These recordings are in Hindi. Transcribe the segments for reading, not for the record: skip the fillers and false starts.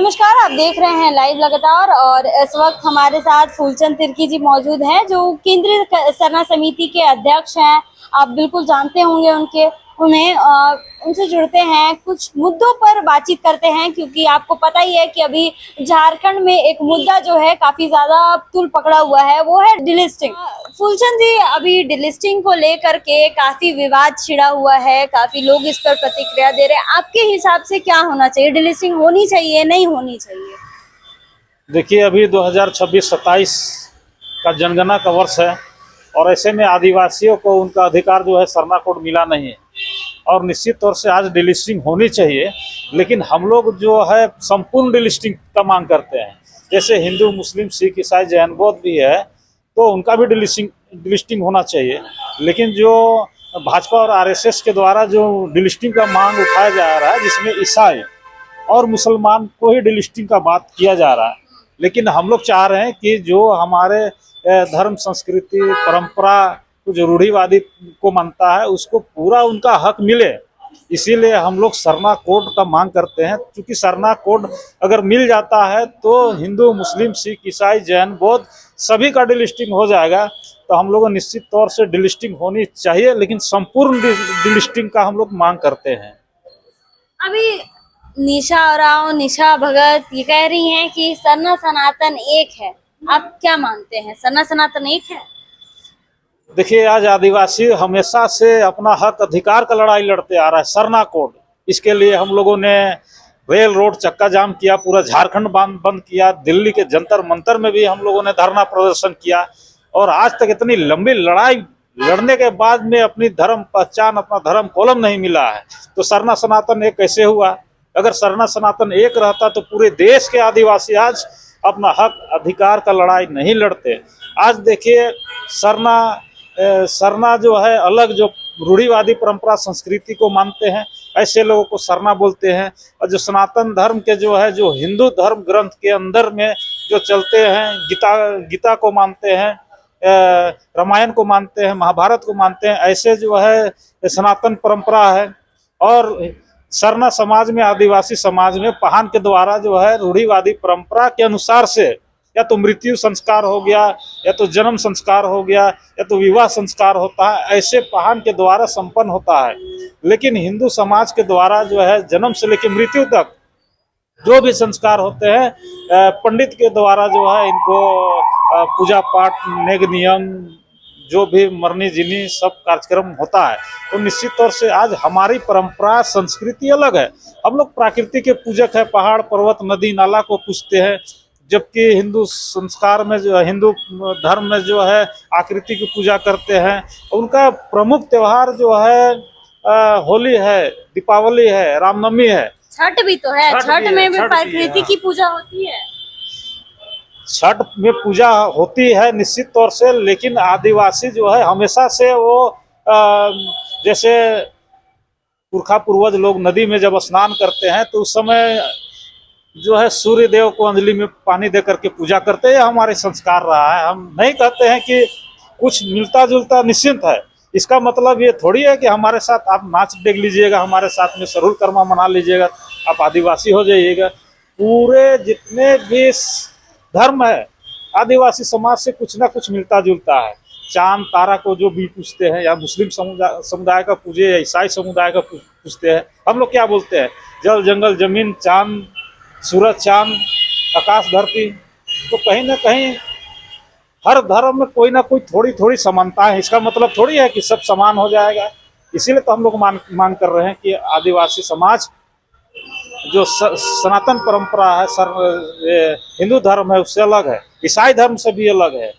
नमस्कार, आप देख रहे हैं लाइव लगातार और इस वक्त हमारे साथ फूलचंद तिर्की जी मौजूद हैं जो केंद्रीय सरना समिति के अध्यक्ष हैं। आप बिल्कुल जानते होंगे उन्हें उनसे जुड़ते हैं, कुछ मुद्दों पर बातचीत करते हैं क्योंकि आपको पता ही है कि अभी झारखंड में एक मुद्दा जो है काफी ज्यादा तूल पकड़ा हुआ है, वो है डिलिस्टिंग। फूलचंद जी, अभी डिलिस्टिंग को लेकर के काफी विवाद छिड़ा हुआ है, काफी लोग इस पर प्रतिक्रिया दे रहे हैं। आपके हिसाब से क्या होना चाहिए? डिलिस्टिंग होनी चाहिए, नहीं होनी चाहिए? देखिए, अभी 2026-27 का जनगणना का वर्ष है और ऐसे में आदिवासियों को उनका अधिकार जो है सरना कोड मिला नहीं है और निश्चित तौर से आज डिलिस्टिंग होनी चाहिए। लेकिन हम लोग जो है संपूर्ण डिलिस्टिंग का मांग करते हैं। जैसे हिंदू, मुस्लिम, सिख, ईसाई, जैन, बौद्ध भी है तो उनका भी डिलिस्टिंग होना चाहिए। लेकिन जो भाजपा और आरएसएस के द्वारा जो डिलिस्टिंग का मांग उठाया जा रहा है, जिसमें ईसाई और मुसलमान को ही डिलिस्टिंग का बात किया जा रहा है। लेकिन हम लोग चाह रहे हैं कि जो हमारे धर्म, संस्कृति, परंपरा जो रूढ़िवादी को मानता है उसको पूरा उनका हक मिले, इसीलिए हम लोग सरना कोड का मांग करते हैं। क्योंकि सरना कोड अगर मिल जाता है तो हिंदू, मुस्लिम, सिख, ईसाई, जैन, बौद्ध सभी का डिलिस्टिंग हो जाएगा। तो हम लोग निश्चित तौर से डिलिस्टिंग होनी चाहिए, लेकिन संपूर्ण डिलिस्टिंग का हम लोग मांग करते हैं। अभी निशा उरांव, निशा भगत ये कह रही हैं कि सरना सनातन एक है। आप क्या मानते हैं, सरना सनातन एक है? देखिए, आज आदिवासी हमेशा से अपना हक अधिकार का लड़ाई लड़ते आ रहा है। सरना कोड, इसके लिए हम लोगों ने रेल रोड चक्का जाम किया, पूरा झारखंड बंद किया, दिल्ली के जंतर मंतर में भी हम लोगों ने धरना प्रदर्शन किया और आज तक इतनी लंबी लड़ाई लड़ने के बाद में अपनी धर्म पहचान, अपना धर्म कॉलम नहीं मिला है। तो सरना सनातन एक कैसे हुआ? अगर सरना सनातन एक रहता तो पूरे देश के आदिवासी आज अपना हक अधिकार का लड़ाई नहीं लड़ते। आज देखिए, सरना जो है अलग, जो रूढ़िवादी परंपरा संस्कृति को मानते हैं ऐसे लोगों को सरना बोलते हैं। और जो सनातन धर्म के जो है, जो हिंदू धर्म ग्रंथ के अंदर में जो चलते हैं, गीता को मानते हैं, रामायण को मानते हैं, महाभारत को मानते हैं, ऐसे जो है सनातन परंपरा है। और सरना समाज में, आदिवासी समाज में पहान के द्वारा जो है रूढ़िवादी परंपरा के अनुसार से या तो मृत्यु संस्कार हो गया, या तो जन्म संस्कार हो गया, या तो विवाह संस्कार होता है, ऐसे पहान के द्वारा संपन्न होता है। लेकिन हिंदू समाज के द्वारा जो है जन्म से लेकर मृत्यु तक जो भी संस्कार होते हैं पंडित के द्वारा जो है इनको पूजा पाठ, नेग नियम, जो भी मरनी जिनी सब कार्यक्रम होता है। तो निश्चित तौर से आज हमारी परंपरा, संस्कृति अलग है। हम लोग प्रकृति के पूजक है, पहाड़, पर्वत, नदी, नाला को पूजते हैं। जबकि हिंदू संस्कार में जो हिंदू धर्म में जो है आकृति की पूजा करते हैं। उनका प्रमुख त्योहार जो है होली है, दीपावली है, रामनवमी है, छठ भी तो है। छठ में भी प्रकृति की पूजा होती है। छठ में पूजा होती है निश्चित तौर से। लेकिन आदिवासी जो है हमेशा से वो जैसे पुरखा पूर्वज लोग नदी में जब स्नान करते हैं तो उस समय जो है सूर्य देव को अंजलि में पानी दे करके पूजा करते हैं। हमारे संस्कार रहा है। हम नहीं कहते हैं कि कुछ मिलता जुलता निश्चिंत है। इसका मतलब ये थोड़ी है कि हमारे साथ आप नाच देख लीजिएगा, हमारे साथ में सरुल कर्मा मना लीजिएगा, आप आदिवासी हो जाइएगा। पूरे जितने भी धर्म है आदिवासी समाज से कुछ ना कुछ मिलता जुलता है। चांद तारा को जो भी पूछते हैं, या मुस्लिम समुदाय का पूजे, या ईसाई समुदाय का पूछते हैं। हम लोग क्या बोलते हैं? जल, जंगल, जमीन, चांद, सूरज, चांद, आकाश, धरती। तो कहीं ना कहीं हर धर्म में कोई ना कोई थोड़ी थोड़ी समानता है। इसका मतलब थोड़ी है कि सब समान हो जाएगा। इसीलिए तो हम लोग मांग कर रहे हैं कि आदिवासी समाज जो सनातन परंपरा है, हिंदू धर्म है, उससे अलग है, ईसाई धर्म से भी अलग है,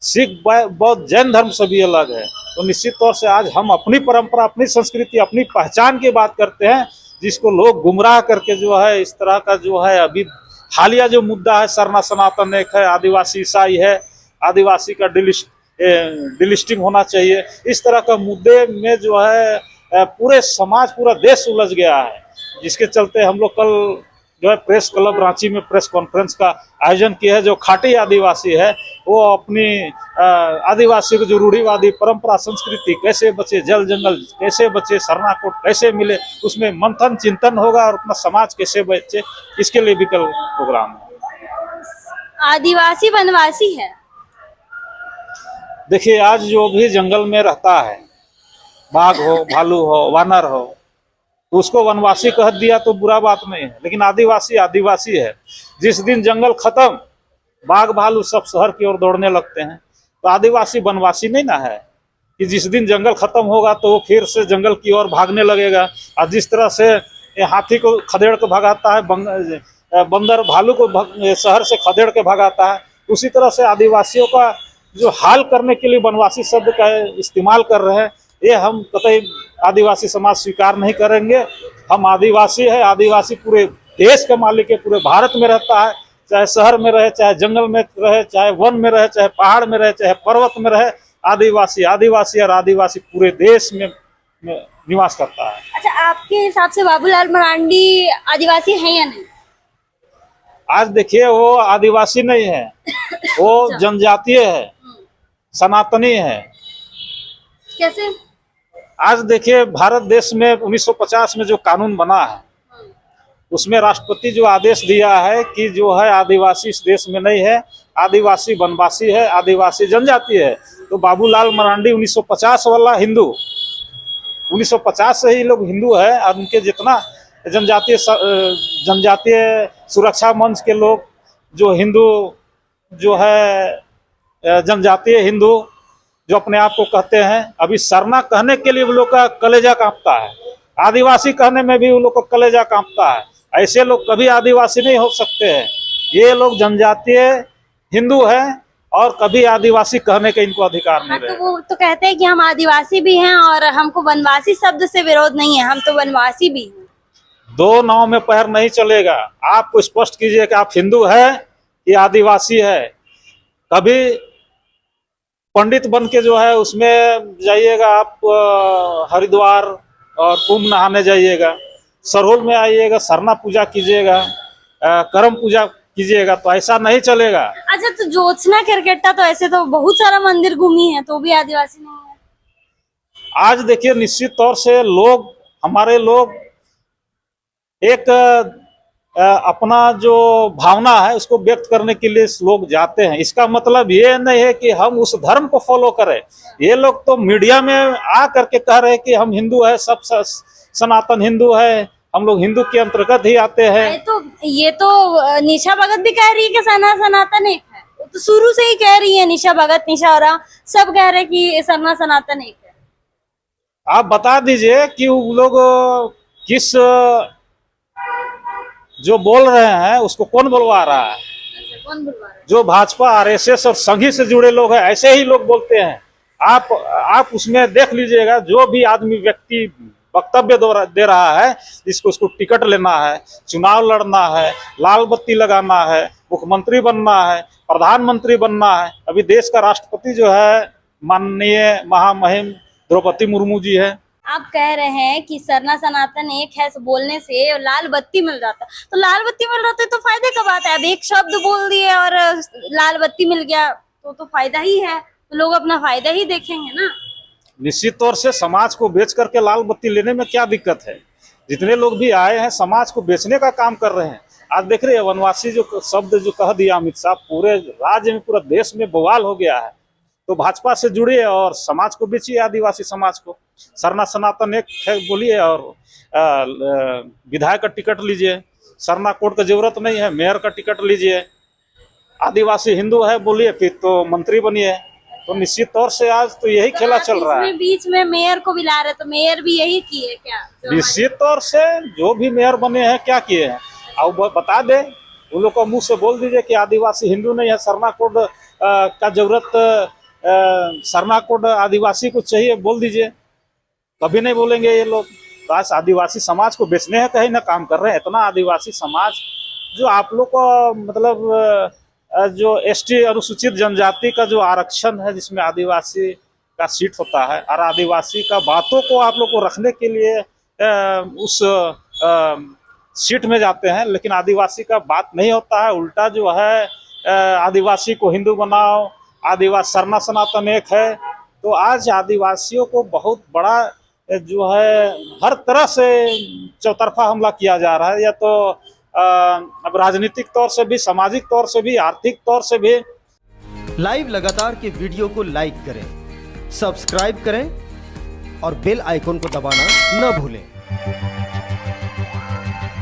सिख, बौद्ध, जैन धर्म से भी अलग है। तो निश्चित तौर से आज हम अपनी परंपरा, अपनी संस्कृति, अपनी पहचान की बात करते हैं, जिसको लोग गुमराह करके जो है इस तरह का जो है अभी हालिया जो मुद्दा है, सरना सनातन एक है, आदिवासी ईसाई है, आदिवासी का डिलिस्टिंग होना चाहिए, इस तरह का मुद्दे में जो है पूरे समाज, पूरा देश उलझ गया है। जिसके चलते हम लोग कल जो है प्रेस क्लब रांची में प्रेस कॉन्फ्रेंस का आयोजन किया है। जो खाटी आदिवासी है वो अपनी आदिवासी को जो रूढ़िवादी परंपरा संस्कृति कैसे बचे, जल जंगल कैसे बचे, सरनाकोट कैसे मिले, उसमें मंथन चिंतन होगा और अपना समाज कैसे बचे, इसके लिए भी कल प्रोग्राम है। आदिवासी वनवासी है। देखिए, आज जो भी जंगल में रहता है, बाघ हो, भालू हो, वानर हो, तो उसको वनवासी कह दिया तो बुरा बात नहीं है, लेकिन आदिवासी आदिवासी है। जिस दिन जंगल खत्म, बाघ भालू सब शहर की ओर दौड़ने लगते हैं, तो आदिवासी वनवासी नहीं ना है कि जिस दिन जंगल खत्म होगा तो वो फिर से जंगल की ओर भागने लगेगा। और जिस तरह से हाथी को खदेड़ के भगाता है, बंदर भालू को शहर से खदेड़ के भगाता है, उसी तरह से आदिवासियों का जो हाल करने के लिए वनवासी शब्द का इस्तेमाल कर रहे हैं, ये हम कतई आदिवासी समाज स्वीकार नहीं करेंगे। हम आदिवासी है, आदिवासी पूरे देश का मालिक है, पूरे भारत में रहता है, चाहे शहर में रहे, चाहे जंगल में रहे, चाहे वन में रहे, चाहे पहाड़ में रहे, चाहे पर्वत में रहे, आदिवासी आदिवासी और आदिवासी पूरे देश में निवास करता है। अच्छा, आपके हिसाब से बाबूलाल मरांडी आदिवासी हैं या नहीं? आज देखिए, वो आदिवासी नहीं है, वो जनजातीय है, सनातनी है। कैसे? आज देखिए, भारत देश में 1950 में जो कानून बना है, उसमें राष्ट्रपति जो आदेश दिया है कि जो है आदिवासी इस देश में नहीं है, आदिवासी वनवासी है, आदिवासी जनजाति है। तो बाबूलाल मरांडी 1950 वाला हिंदू, 1950 से ही लोग हिंदू है। और उनके जितना जनजातीय सुरक्षा मंच के लोग जो हिंदू जो है जनजातीय हिंदू जो अपने आप को कहते हैं, अभी सरना कहने के लिए वो लोग का कलेजा कांपता है, आदिवासी कहने में भी वो लोग का कलेजा कांपता है। ऐसे लोग कभी आदिवासी नहीं हो सकते हैं। ये लोग जनजातीय हिंदू हैं और कभी आदिवासी कहने का इनको अधिकार नहीं तो रहे। वो तो कहते हैं कि हम आदिवासी भी हैं और हमको वनवासी शब्द से विरोध नहीं है, हम तो वनवासी भी हैं। दो नाव में पैर नहीं चलेगा। आपको स्पष्ट कीजिए कि आप हिंदू है या आदिवासी है। कभी पंडित बन के जो है उसमें जाइएगा आप, हरिद्वार और कुंभ नहाने जाइएगा, सरोल में आइएगा, सरना पूजा कीजिएगा, करम पूजा कीजिएगा, तो ऐसा नहीं चलेगा। अच्छा, तो ज्योत्सना केरकेट्टा तो ऐसे तो बहुत सारा मंदिर घूमी है, तो भी आदिवासी नहीं है। आज देखिए, निश्चित तौर से लोग, हमारे लोग एक अपना जो भावना है उसको व्यक्त करने के लिए लोग जाते हैं। इसका मतलब ये नहीं है कि हम उस धर्म को फॉलो करें। ये लोग तो मीडिया में आ करके कह रहे हैं कि हम हिंदू है, सब सनातन हिंदू है, हम लोग हिंदू के अंतर्गत ही आते हैं। ये तो निशा भगत भी कह रही है कि सनातन एक है, वो तो शुरू से ही कह रही है। निशा भगत, निशा और सब कह रहे हैं कि सनातन एक है। आप बता दीजिए कि वो लोग किस जो बोल रहे हैं उसको कौन बुलवा रहा है? कौन बुलवा रहा है? जो भाजपा, आरएसएस और संघी से जुड़े लोग हैं, ऐसे ही लोग बोलते हैं। आप उसमें देख लीजिएगा, जो भी आदमी व्यक्ति वक्तव्य दे रहा है, उसको टिकट लेना है, चुनाव लड़ना है, लाल बत्ती लगाना है, मुख्यमंत्री बनना है, प्रधानमंत्री बनना है। अभी देश का राष्ट्रपति जो है माननीय महामहिम द्रौपदी मुर्मू जी है। आप कह रहे हैं कि सरना सनातन एक है बोलने से लाल बत्ती मिल जाता, तो लाल बत्ती मिल रहा तो फायदे का बात है। अब एक शब्द बोल दिए और लाल बत्ती मिल गया तो फायदा ही है, तो लोग अपना फायदा ही देखेंगे ना। निश्चित तौर से समाज को बेच करके लाल बत्ती लेने में क्या दिक्कत है? जितने लोग भी आए हैं समाज को बेचने का काम कर रहे हैं। आज देख रहे हैं वनवासी जो शब्द जो कह दिया अमित शाह, पूरे राज्य में, पूरा देश में बवाल हो गया है। तो भाजपा से जुड़िए और समाज को बेचिए, आदिवासी समाज को। सरना सनातन एक है बोलिए और विधायक का टिकट लीजिए। सरना कोड का जरूरत नहीं है, मेयर का टिकट लीजिए। आदिवासी हिंदू है बोलिए, फिर तो मंत्री बनिए। तो निश्चित तौर से आज तो यही खेला चल रहा है। बीच में मेयर को भी ला रहे, तो मेयर भी यही किए क्या? निश्चित तौर से जो भी मेयर बने हैं क्या किए हैं, अब बता दे। उन लोग को मुंह से बोल दीजिए कि आदिवासी हिंदू नहीं है, सरना कोड का जरूरत, सरना कोड आदिवासी को चाहिए, बोल दीजिए। कभी नहीं बोलेंगे ये लोग। तो आज आदिवासी समाज को बेचने हैं कहीं ना काम कर रहे हैं। इतना आदिवासी समाज जो आप लोग को मतलब जो एसटी अनुसूचित जनजाति का जो आरक्षण है, जिसमें आदिवासी का सीट होता है, और आदिवासी का बातों को आप लोग को रखने के लिए उस सीट में जाते हैं, लेकिन आदिवासी का बात नहीं होता है। उल्टा जो है आदिवासी को हिंदू बनाओ, आदिवासी सरना सनातन एक है। तो आज आदिवासियों को बहुत बड़ा जो है हर तरह से चौतरफा हमला किया जा रहा है, या तो अब राजनीतिक तौर से भी, सामाजिक तौर से भी, आर्थिक तौर से भी। लाइव लगातार के वीडियो को लाइक करें, सब्सक्राइब करें और बेल आइकन को दबाना न भूलें।